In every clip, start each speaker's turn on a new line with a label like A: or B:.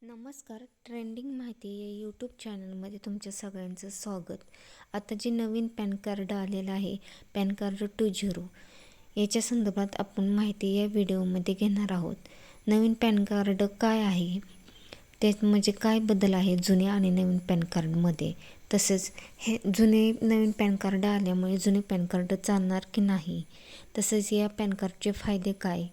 A: नमस्कार. ट्रेंडिंग माहिती या यूट्यूब चॅनलमध्ये तुमच्या सगळ्यांचं स्वागत. आता जे नवीन पॅन कार्ड आलेलं आहे, पॅन कार्ड 2.0, याच्या संदर्भात आपण माहिती या व्हिडिओमध्ये घेणार आहोत. नवीन पॅन कार्ड काय आहे, त्यात म्हणजे काय बदल आहे जुन्या आणि नवीन पॅन कार्डमध्ये. तसेच हे नवीन पॅन कार्ड आल्यामुळे जुने पॅन कार्ड चालणार की नाही, तसेच या पॅन कार्डचे फायदे काय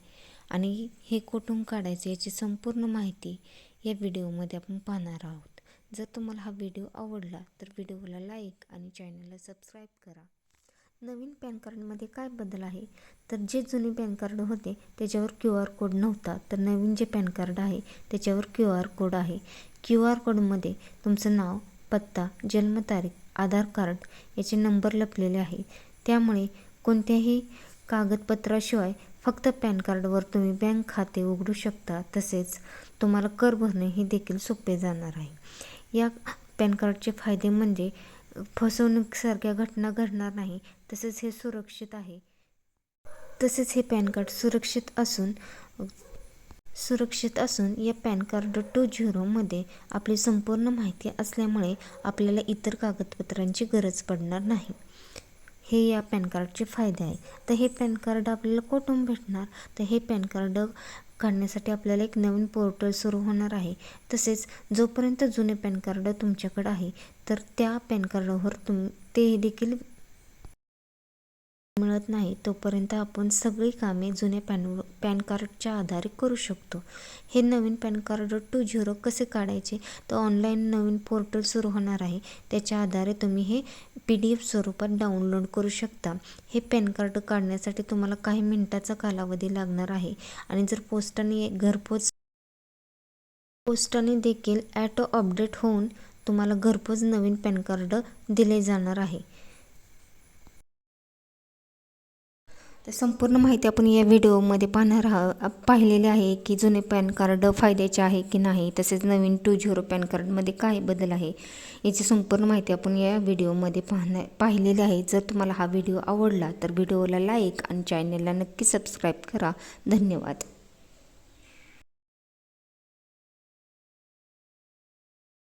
A: आणि हे कुठून काढायचे याची संपूर्ण माहिती या व्हिडिओमध्ये आपण पाहणार आहोत. जर तुम्हाला हा व्हिडिओ आवडला तर व्हिडिओला लाईक आणि चॅनलला सबस्क्राईब करा. नवीन पॅन कार्डमध्ये काय बदल आहे, तर जे जुने पॅन कार्ड होते त्याच्यावर QR कोड नव्हता, तर नवीन जे पॅन कार्ड आहे त्याच्यावर QR कोड आहे. QR कोडमध्ये तुमचं नाव, पत्ता, जन्मतारीख, आधार कार्ड याचे नंबर लपलेले आहे. त्यामुळे कोणत्याही कागदपत्राशिवाय फक्त पॅन कार्डवर तुम्ही बँक खाते उघडू शकता. तसेच तुम्हाला कर भरणे हे देखील सोपे जाणार आहे. या पॅन कार्डचे फायदे म्हणजे फसवणुकीसारख्या घटना घडणार नाही. तसेच हे सुरक्षित आहे. तसेच हे पॅन कार्ड सुरक्षित असून या पॅन कार्ड 2.0 मध्ये आपली संपूर्ण माहिती असल्यामुळे आपल्याला इतर कागदपत्रांची गरज पडणार नाही. हे या पॅन कार्डचे फायदे आहे. तर हे पॅन कार्ड आपल्याला कुठून भेटणार, तर हे पॅन कार्ड काढण्यासाठी आपल्याला एक नवीन पोर्टल सुरू होणार आहे. तसेच जोपर्यंत जुने पॅन कार्ड तुमच्याकडे आहे तर त्या पॅन कार्डवर ते देखील मिळत नाही, तोपर्यंत आपण सगळी कामे जुन्या पॅन कार्डच्या आधारे करू शकतो. हे नवीन पॅन कार्ड 2.0 कसे काढायचे, तर ऑनलाईन नवीन पोर्टल सुरू होणार आहे. त्याच्या आधारे तुम्ही हे PDF स्वरूपात डाउनलोड करू शकता. हे पॅन कार्ड काढण्यासाठी तुम्हाला काही मिनिटाचा कालावधी लागणार आहे आणि जर पोस्टाने देखील ॲटो अपडेट होऊन तुम्हाला घरपोच नवीन पॅन कार्ड दिले जाणार आहे. तर संपूर्ण माहिती आपण या व्हिडिओमध्ये पाहिलेली आहे की जुने पॅन कार्ड फायद्याचे आहे की नाही, तसेच नवीन 2.0 पॅन कार्डमध्ये काय बदल आहे याची संपूर्ण माहिती आपण या व्हिडिओमध्ये पाहिलेली आहे. जर तुम्हाला हा व्हिडिओ आवडला तर व्हिडिओला लाईक आणि चॅनलला नक्की सबस्क्राईब करा. धन्यवाद.